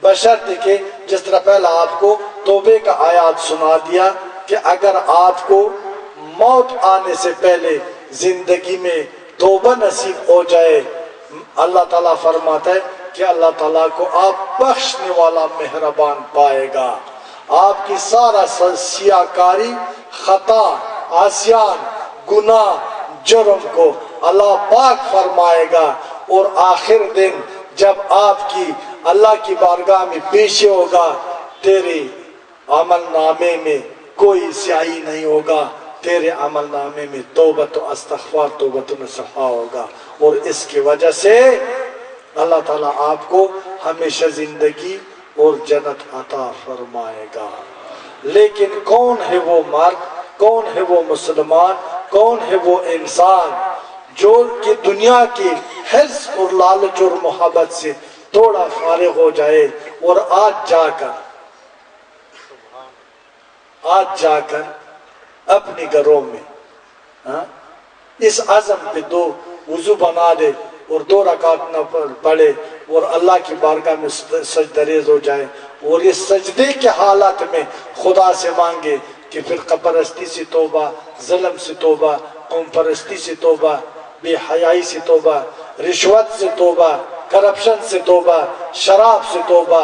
بشرط کہ جس طرح پہلا آپ کو توبے کا آیات سنا دیا کہ اگر آپ کو موت آنے سے پہلے زندگی میں توبہ نصیب ہو جائے، اللہ تعالیٰ فرماتا ہے کہ اللہ تعالیٰ کو آپ بخشنے والا مہربان پائے گا، آپ کی سارا سیاہ کاری، خطا، عصیان، گناہ، جرم کو اللہ پاک فرمائے گا، اور آخر دن جب آپ کی اللہ کی بارگاہ میں پیش ہوگا، تیرے عمل نامے میں کوئی سیاہی نہیں ہوگا، تیرے عمل نامے میں توبۃ و استغفار، توبۃ و نصوح ہوگا، اور اس کی وجہ سے اللہ تعالیٰ آپ کو ہمیشہ زندگی اور جنت عطا فرمائے گا۔ لیکن کون ہے وہ مرد، کون ہے وہ مسلمان، کون ہے وہ انسان جو کہ دنیا کی حرص اور لالچ اور محبت سے تھوڑا فارغ ہو جائے اور آج جا کر اپنے گھروں میں اس عزم پہ دو وضو بنا دے اور 2 رکعت نہ پڑھے اور اللہ کی بارگاہ میں سجدریز ہو جائے، اور اس سجدے کے حالت میں خدا سے مانگے کہ فرقہ پرستی سے توبہ، ظلم سے توبہ، قوم پرستی سے توبہ، بے حیائی سے توبہ، رشوت سے توبہ، کرپشن سے توبہ، شراب سے توبہ،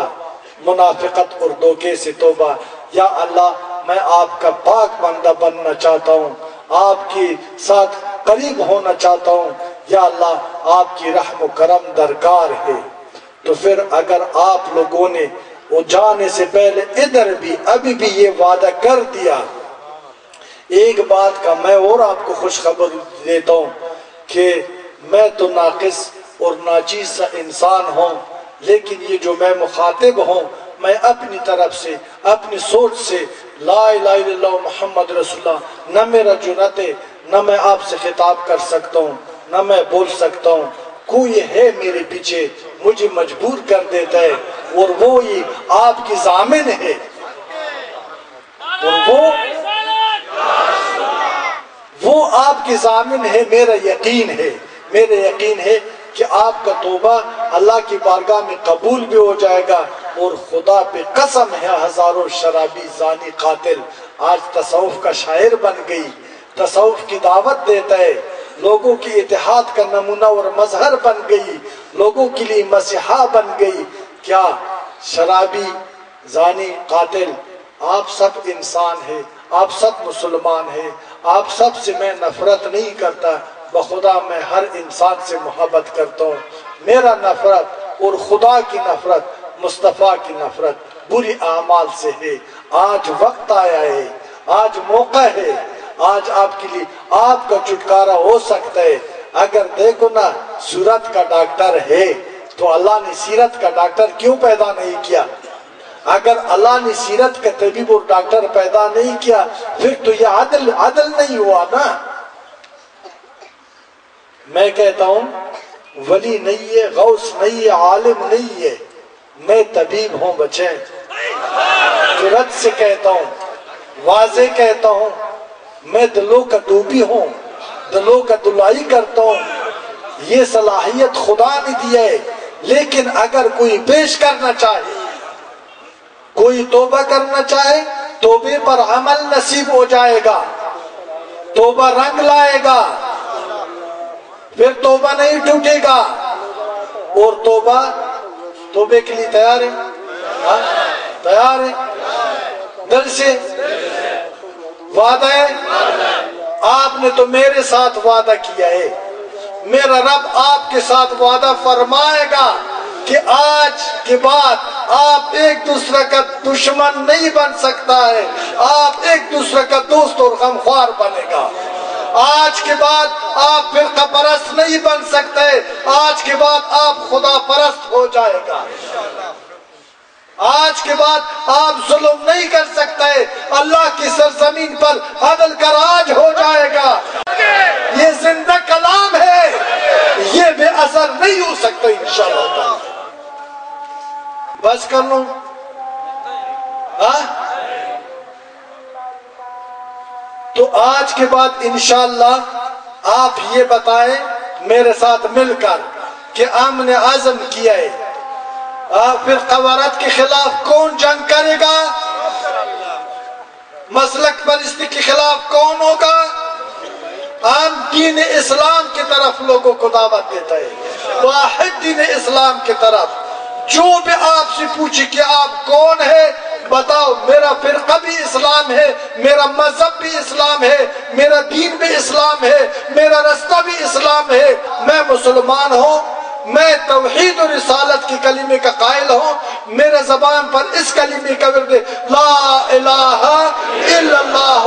منافقت اور دھوکے سے توبہ۔ یا اللہ میں آپ کا پاک بندہ بننا چاہتا ہوں، آپ کے ساتھ قریب ہونا چاہتا ہوں، یا اللہ آپ کی رحم و کرم درکار ہے۔ تو پھر اگر آپ لوگوں نے وہ جانے سے پہلے ادھر بھی ابھی بھی یہ وعدہ کر دیا، ایک بات کا میں اور آپ کو خوشخبر دیتا ہوں کہ میں تو ناقص اور ناچیز سا انسان ہوں، لیکن یہ جو میں مخاطب ہوں، میں اپنی طرف سے اپنی سوچ سے لا الہ الا اللہ محمد رسول اللہ، نہ میرا جرأت ہے، نہ میں آپ سے خطاب کر سکتا ہوں، نہ میں بول سکتا ہوں، کوئی ہے میرے پیچھے مجھے مجبور کر دیتا ہے، اور وہی آپ کی ضامن ہے، اور وہ آپ کی ضامن ہے۔ میرا یقین ہے کہ آپ کا توبہ اللہ کی بارگاہ میں قبول بھی ہو جائے گا، اور خدا پہ قسم ہے ہزاروں شرابی، زانی، قاتل آج تصوف کا شاعر بن گئی، تصوف کی دعوت دیتا ہے، لوگوں کی اتحاد کا نمونہ اور مظہر بن گئی، لوگوں کے لیے مسیحا بن گئی۔ کیا شرابی، زانی، قاتل آپ سب انسان ہیں، آپ سب مسلمان ہیں، آپ سب سے میں نفرت نہیں کرتا، بخدا میں ہر انسان سے محبت کرتا ہوں۔ میرا نفرت اور خدا کی نفرت، مصطفیٰ کی نفرت بری اعمال سے ہے۔ آج وقت آیا ہے، آج موقع ہے، آج آپ کے لیے آپ کا چھٹکارا ہو سکتا ہے۔ اگر دیکھو نا صورت کا ڈاکٹر ہے تو اللہ نے سیرت کا ڈاکٹر کیوں پیدا نہیں کیا؟ اگر اللہ نے سیرت کا طبیب اور ڈاکٹر پیدا نہیں کیا پھر تو یہ عدل نہیں ہوا نا۔ میں کہتا ہوں ولی نہیں ہے، غوث نہیں ہے، عالم نہیں ہے، میں طبیب ہوں بچے، جرأت سے کہتا ہوں، واضح کہتا ہوں، میں دلوں کا دوبی ہوں، دلوں کا دلائی کرتا ہوں، یہ صلاحیت خدا نے دی ہے۔ لیکن اگر کوئی پیش کرنا چاہے، کوئی توبہ کرنا چاہے، توبے پر عمل نصیب ہو جائے گا، توبہ رنگ لائے گا، پھر توبہ نہیں ٹوٹے گا۔ اور توبے کے لیے تیار ہے؟ تیار ہے؟ دل سے وعدہ ہے؟ آپ نے تو میرے ساتھ وعدہ کیا ہے، میرا رب آپ کے ساتھ وعدہ فرمائے گا کہ آج کے بعد آپ ایک دوسرے کا دشمن نہیں بن سکتا ہے، آپ ایک دوسرے کا دوست اور غمخوار بنے گا۔ آج کے بعد آپ فرقہ پرست نہیں بن سکتے، آج کے بعد آپ خدا پرست ہو جائے گا۔ آج کے بعد آپ ظلم نہیں کر سکتے، اللہ کی سرزمین پر عدل کا راج ہو جائے گا۔ یہ زندہ کلام ہے، یہ بے اثر نہیں ہو سکتا انشاءاللہ۔ بس کر لوں؟ تو آج کے بعد انشاءاللہ آپ یہ بتائیں میرے ساتھ مل کر کہ ہم نے عزم کیا ہے فرقہ وارت کے خلاف کون جنگ کرے گا؟ مسلک پرستی کے خلاف کون ہوگا؟ ہم دین اسلام کی طرف لوگوں کو دعوت دیتا ہے، واحد دین اسلام کی طرف۔ جو بھی آپ سے پوچھے کہ آپ کون ہے، بتاؤ میرا فرقہ بھی اسلام ہے، میرا مذہب بھی اسلام ہے، میرا دین بھی اسلام ہے، میرا رستہ بھی اسلام ہے، میں مسلمان ہوں، میں توحید و رسالت کی کلمے کا قائل ہوں، میرے زبان پر اس کلمے کا ورد لا الہ الا اللہ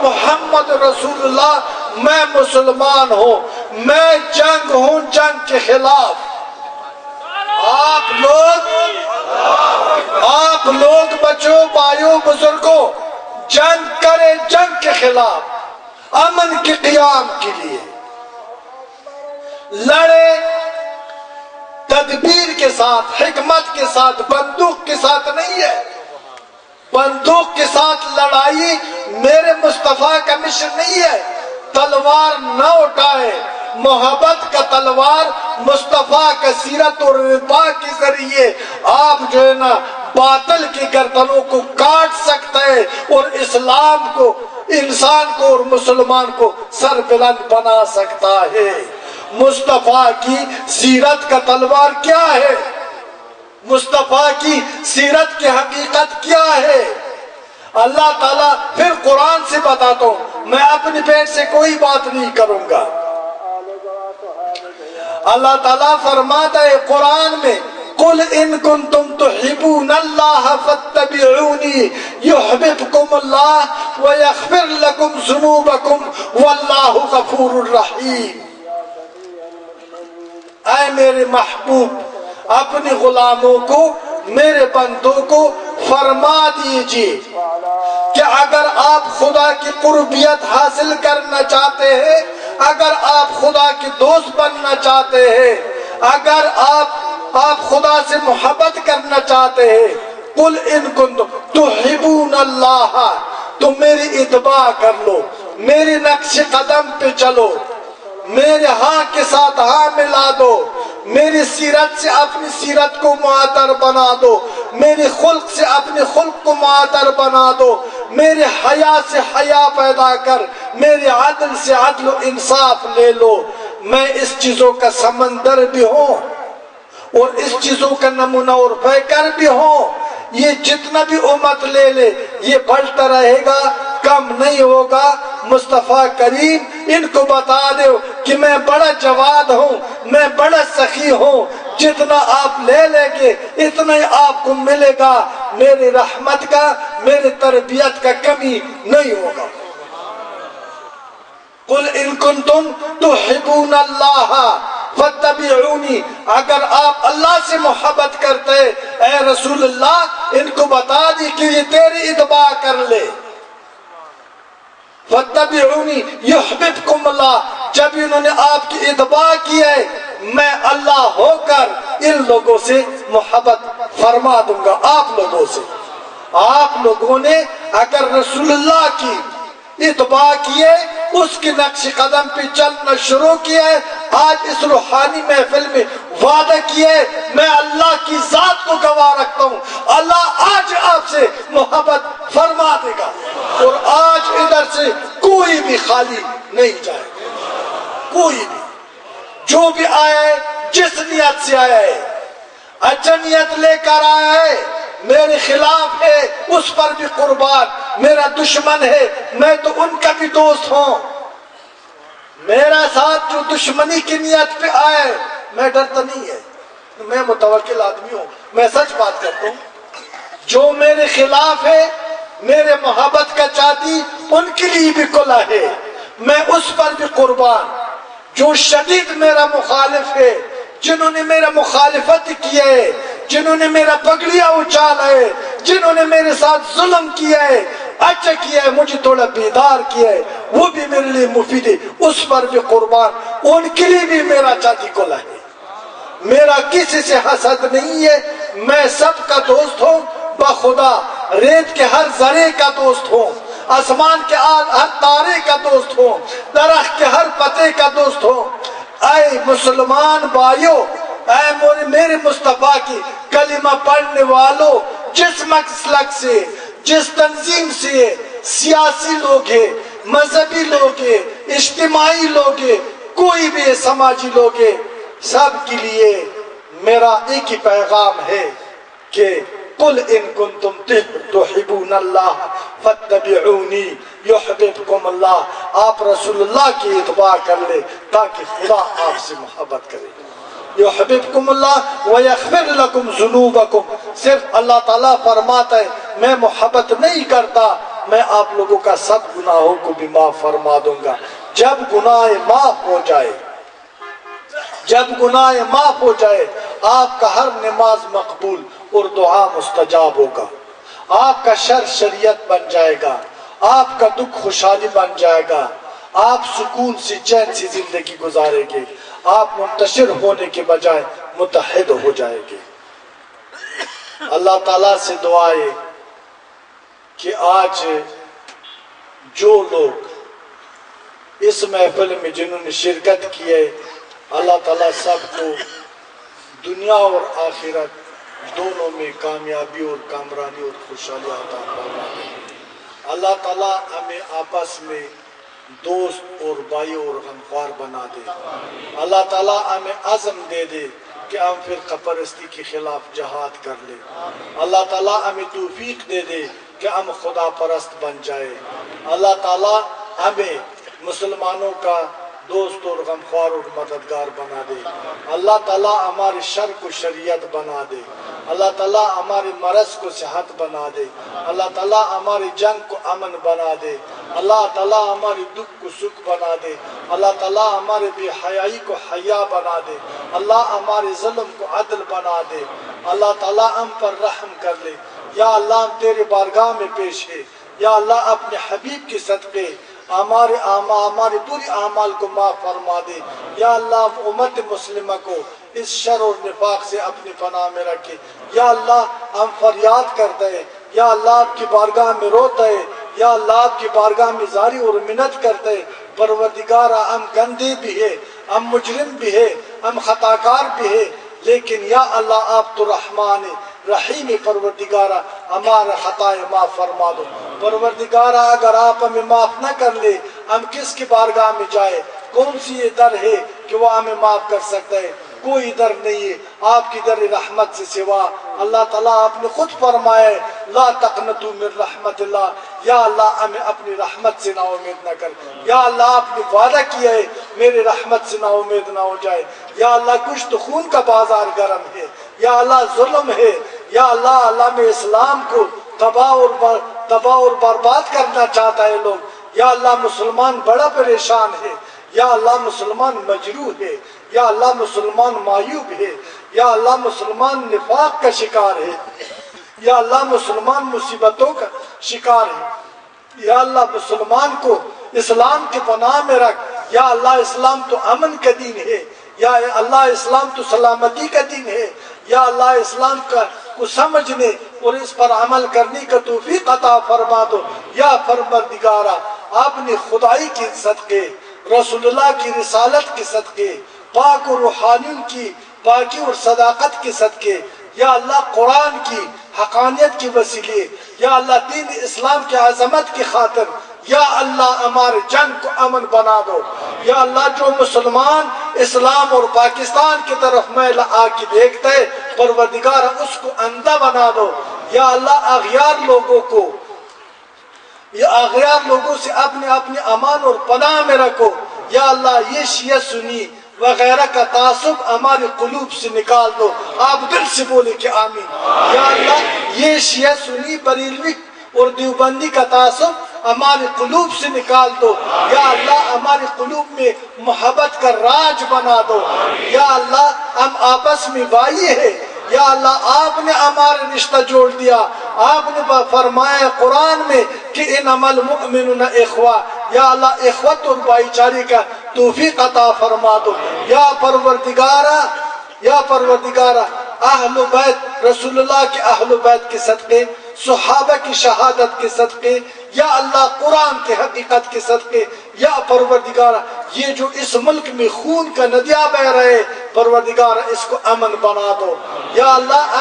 محمد رسول اللہ، میں مسلمان ہوں، میں جنگ ہوں جنگ کے خلاف۔ آپ لوگ بچوں بھائیوں بزرگوں جنگ کرے جنگ کے خلاف، امن کے قیام کے لیے لڑے، تدبیر کے ساتھ، حکمت کے ساتھ، بندوق کے ساتھ نہیں ہے۔ بندوق کے ساتھ لڑائی میرے مصطفیٰ کا مشن نہیں ہے۔ تلوار نہ اٹھائے، محبت کا تلوار مصطفیٰ کا سیرت اور رضا کے ذریعے آپ جو ہے نا باطل کی گردنوں کو کاٹ سکتے ہیں اور اسلام کو، انسان کو اور مسلمان کو سر بلند بنا سکتا ہے۔ مصطفیٰ کی سیرت کا تلوار کیا ہے؟ مصطفیٰ کی سیرت کی حقیقت کیا ہے؟ اللہ تعالیٰ پھر قرآن سے بتاتا ہوں، میں اپنی پیٹ سے کوئی بات نہیں کروں گا۔ اللہ تعالیٰ فرماتا ہے قرآن میں قُلْ إِن كُنْتُمْ تُحِبُونَ اللَّهَ فَاتَّبِعُونِي يُحْبِبْكُمُ اللَّهُ وَيَغْفِرْ لَكُمْ ذُنُوبَكُمْ وَاللَّهُ غَفُورٌ رَحِيمٌ۔ اے میرے محبوب اپنی غلاموں کو، میرے بندوں کو فرما دیجئے کہ اگر آپ خدا کی قربیت حاصل کرنا چاہتے ہیں، اگر آپ خدا کے دوست بننا چاہتے ہیں، اگر آپ خدا سے محبت کرنا چاہتے ہیں، قُلْ إِن كُنْتُمْ تُحِبُونَ اللَّهَ، تو میری اتباع کر لو، میرے نقش قدم پہ چلو، میرے ہاں کے ساتھ ہاں ملا دو، میری سیرت سے اپنی سیرت کو معطر بنا دو، میری خلق سے اپنی خلق کو معطر بنا دو، میرے حیا سے حیا پیدا کر، میرے عدل سے عدل و انصاف لے لو۔ میں اس چیزوں کا سمندر بھی ہوں اور اس چیزوں کا نمونہ اور پیکر بھی ہوں۔ یہ جتنا بھی امت لے لے یہ بڑھتا رہے گا، کم نہیں ہوگا۔ مصطفیٰ کریم ان کو بتا دو کہ میں بڑا جواد ہوں، میں بڑا سخی ہوں، جتنا آپ لے لیں گے اتنا ہی آپ کو ملے گا، میری رحمت کا، میری تربیت کا کمی نہیں ہوگا۔ قُلْ إِن كُنْتُمْ تُحِبُونَ اللَّهَ فَاتَّبِعُونِي، اگر آپ اللہ سے محبت کرتے اے رسول اللہ ان کو بتا دی کہ یہ تیری اتباع کر لے۔ فَاتَّبِعُونِي يُحْبِبْكُمُ اللَّهُ، جب انہوں نے آپ کی اتباع کی ہے میں اللہ ہو کر ان لوگوں سے محبت فرما دوں گا۔ آپ لوگوں سے، آپ لوگوں نے اگر رسول اللہ کی اتباع کیے، اس کی نقش قدم پہ چلنا شروع کیا ہے، آج اس روحانی محفل میں وعدہ کیا ہے، میں اللہ کی ذات کو گواہ رکھتا ہوں، اللہ آج آپ سے محبت فرما دے گا اور آج ادھر سے کوئی بھی خالی نہیں جائے گا، کوئی بھی، جو بھی آیا ہے جس نیت سے آیا ہے، اچھا نیت لے کر آیا ہے، میرے خلاف ہے اس پر بھی قربان، میرا دشمن ہے میں تو ان کا بھی دوست ہوں، میرا ساتھ جو دشمنی کی نیت پہ آئے میں ڈرتا نہیں ہے، میں متوکل آدمی ہوں، میں سچ بات کرتا ہوں۔ جو میرے خلاف ہے، میرے محبت کا چاہتی، ان کے لیے بھی کلا ہے، میں اس پر بھی قربان۔ جو شدید میرا مخالف ہے، جنہوں نے میرا مخالفت کیا ہے، جنہوں نے میرا پگڑیاں اچھالا ہے، جنہوں نے میرے ساتھ ظلم کیا ہے، اچھا کیا ہے، مجھے تھوڑا بیدار کیا ہے، وہ بھی میرے لیے مفید ہے، اس پر بھی قربان، ان کے لیے بھی میرا چاہتی کلا ہے۔ میرا کسی سے حسد نہیں ہے، میں سب کا دوست ہوں، بخدا ریت کے ہر ذرے کا دوست ہوں، آسمان کے ہر تارے کا دوست ہوں، درخت کے ہر پتے کا دوست ہوں۔ اے مسلمان بھائیو، اے میرے مصطفیٰ کی کلمہ پڑھنے والوں، جس مسلک سے، جس تنظیم سے، سیاسی لوگ ہیں، مذہبی لوگ ہیں، اجتماعی لوگ ہیں، کوئی بھی سماجی لوگ ہیں، سب کے لیے میرا ایک ہی پیغام ہے کہ قل ان کنتم تحبون اللہ فاتبعونی یحببکم اللہ۔ آپ رسول اللہ کی اتباع کر لے تاکہ خدا آپ سے محبت کرے۔ یحببکم اللہ ویغفر لکم ذنوبکم، صرف اللہ تعالیٰ فرماتا ہے میں محبت نہیں کرتا، میں آپ لوگوں کا سب گناہوں کو بھی معاف فرما دوں گا۔ جب گناہ معاف ہو جائے، جب گناہ معاف ہو جائے، آپ کا ہر نماز مقبول اور دعا مستجاب ہوگا، آپ کا شر شریعت بن جائے گا، آپ کا دکھ خوشحالی بن جائے گا، آپ سکون سے چین سے زندگی گزاریں گے، آپ منتشر ہونے کے بجائے متحد ہو جائیں گے۔ اللہ تعالیٰ سے دعا ہے کہ آج جو لوگ اس محفل میں جنہوں نے شرکت کی ہے، اللہ تعالیٰ سب کو دنیا اور آخرت دونوں میں کامیابی اور کامرانی اور خوشحالی عطا فرمائے۔ اللہ تعالیٰ ہمیں آپس میں دوست اور بھائی اور غمخوار بنا دے۔ اللہ تعالیٰ ہمیں عزم دے دے کہ ہم فرقہ پرستی کے خلاف جہاد کر لیں۔ اللہ تعالیٰ ہمیں توفیق دے دے کہ ہم خدا پرست بن جائے۔ اللہ تعالیٰ ہمیں مسلمانوں کا دوست اور غمخوار اور مددگار بنا دے۔ اللہ تعالیٰ ہمارے شر کو شریعت بنا دے۔ اللہ تعالیٰ ہمارے مرض کو صحت بنا دے۔ اللہ تعالیٰ ہماری جنگ کو امن بنا دے۔ اللہ تعالیٰ ہماری دکھ کو سکھ بنا دے۔ اللہ تعالیٰ ہمارے بے حیائی کو حیا بنا دے۔ اللہ ہمارے ظلم کو عدل بنا دے۔ اللہ تعالیٰ ہم پر رحم کر لے۔ یا اللہ ہم تیرے بارگاہ میں پیش ہے، یا اللہ اپنے حبیب کے صدقے ہمارے پوری اعمال کو معاف فرما دے۔ یا اللہ امت مسلمہ کو اس شر اور نفاق سے اپنی پناہ میں رکھے۔ یا اللہ ہم فریاد کرتے ہیں، یا اللہ آپ کی بارگاہ میں روتے ہیں، یا اللہ آپ کی بارگاہ میں زاری اور منت کرتے ہیں۔ پروردگارہ ہم گندے بھی ہیں، ہم مجرم بھی ہیں، ہم خطاکار بھی ہیں، لیکن یا اللہ آپ تو رحمان رحیم پروردگارہ ہمارا خطائیں معاف فرما دو۔ پروردگارہ اگر آپ ہمیں معاف نہ کر لے ہم کس کی بارگاہ میں جائے؟ کون سی یہ در ہے کہ وہ ہمیں معاف کر سکتا ہے؟ کوئی در نہیں ہے آپ کی در رحمت سے سوا۔ اللہ تعالیٰ آپ نے خود فرمایا ہے لا تقنطوا من رحمت اللہ، یا اللہ ہمیں اپنی رحمت سے نا امید نہ کر۔ یا اللہ آپ نے وعدہ کیا ہے میرے رحمت سے نا امید نہ ہو جائے۔ یا اللہ کچھ تو خون کا بازار گرم ہے، یا اللہ ظلم ہے، یا اللہ اللہ میں اسلام کو تباہ اور برباد کرنا چاہتا ہے لوگ۔ یا اللہ مسلمان بڑا پریشان ہے، یا اللہ مسلمان مجروح ہے، یا اللہ مسلمان معیوب ہے، یا اللہ مسلمان نفاق کا شکار ہے، یا اللہ مسلمان مصیبتوں کا شکار ہے۔ یا اللہ مسلمان کو اسلام کی پناہ میں رکھ۔ یا اللہ اسلام تو امن کا دین ہے، یا اللہ اسلام تو سلامتی کا دین ہے۔ یا اللہ اسلام کو سمجھنے اور اس پر عمل کرنے کا توفیق عطا فرما دو۔ یا پروردگارہ اپنی خدائی کے صدقے، رسول اللہ کی رسالت کے صدقے، پاک و روحانیوں کی پاکی اور صداقت کے صدقے، یا اللہ قرآن کی حقانیت کے وسیلے، یا اللہ دین اسلام کی عظمت کی خاطر، یا اللہ ہمارے جنگ کو امن بنا دو۔ یا اللہ جو مسلمان اسلام اور پاکستان کی طرف میل آ کے دیکھتے ہیں پروردگار اس کو اندھا بنا دو۔ یا اللہ اغیار لوگوں کو، یا اغیار لوگوں سے اپنے امان اور پناہ میں رکھو۔ یا اللہ یہ شیعہ سنی وغیرہ کا تعصب ہمارے قلوب سے نکال دو۔ آپ دل سے بولے کہ آمین۔ یا اللہ یہ شیعہ سنی بریلوی اور دیوبندی کا تعصب ہمارے قلوب سے نکال دو۔ یا اللہ ہمارے قلوب میں محبت کا راج بنا دو۔ یا اللہ ہم آپس میں بھائی ہیں، یا اللہ آپ نے ہمارے رشتہ جوڑ دیا۔ آپ نے فرمایا قرآن میں کہ انما المؤمنون اخوہ، یا اللہ اخوت اور بھائی چارے کا توفیق عطا فرما دو۔ یا پروردگارہ اہل بیت رسول اللہ کے اہل بیت کے صدقے، صحابہ کی شہادت کے صدقے، یا اللہ قرآن کے حقیقت کے صدقے، یا پروردگار یہ جو اس ملک میں خون کا ندیہ بہ رہے، پروردگار اس کو امن بنا دو، یا اللہ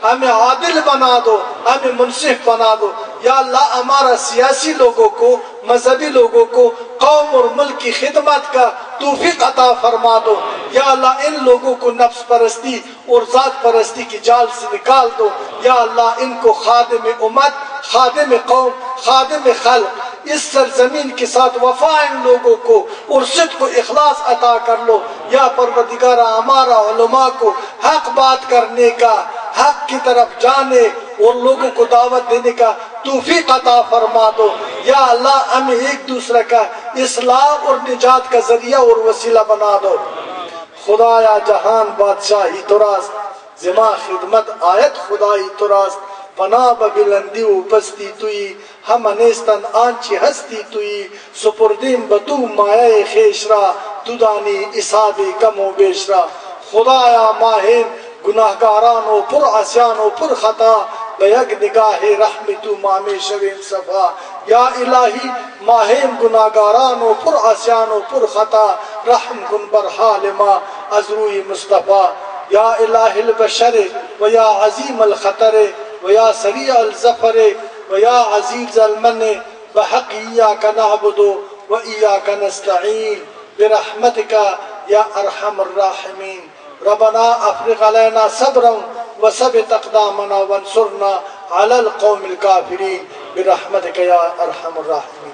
ہمیں عادل بنا دو، ہمیں منصف بنا دو، یا اللہ ہمارا سیاسی لوگوں کو، مذہبی لوگوں کو قوم اور ملک کی خدمت کا توفیق عطا فرما دو، یا اللہ ان لوگوں کو نفس پرستی اور ذات پرستی کی جال سے نکال دو، یا اللہ ان کو خادم امت، خادم قوم، خادم خلق، اس سرزمین کے ساتھ وفا ان لوگوں کو اور صدق و اخلاص عطا کر لو، یا پروردگار ہمارا علماء کو حق بات کرنے کا، حق کی طرف جانے اور لوگوں کو دعوت دینے کا توفیق عطا فرما دو، یا اللہ ہمیں ایک دوسرے کا اصلاح اور نجات کا ذریعہ اور وسیلہ بنا دو۔ خدایا جہان بادشاہی تو راست، زما خدمت آیت خدائی تو راست، پناہ ببلندی و پستی توی، ہم انیستن آنچی ہستی توی، سپردیم بدو مایہ خیش را، تو دانی اساب کم و بیش را۔ خدایا ماہین گناہگاران و پر عصیان و پر خطا، بیگ نگاہ رحمتو مامی شوین صفا، یا الہی ماہین گناہگاران و پر عصیان و پر خطا، رحم کن بر حال ما از روی مصطفیٰ، یا الہ البشر و یا عظیم الخطر و یا سریع الظفر و یا عزیز المن، بحق ایاک نعبد و ایاک نستعین، برحمتک یا ارحم الراحمین۔ ربنا افرغ علینا صبرا وثبت اقدامنا وانصرنا علی القوم الکافرین، برحمتک یا ارحم الراحمین۔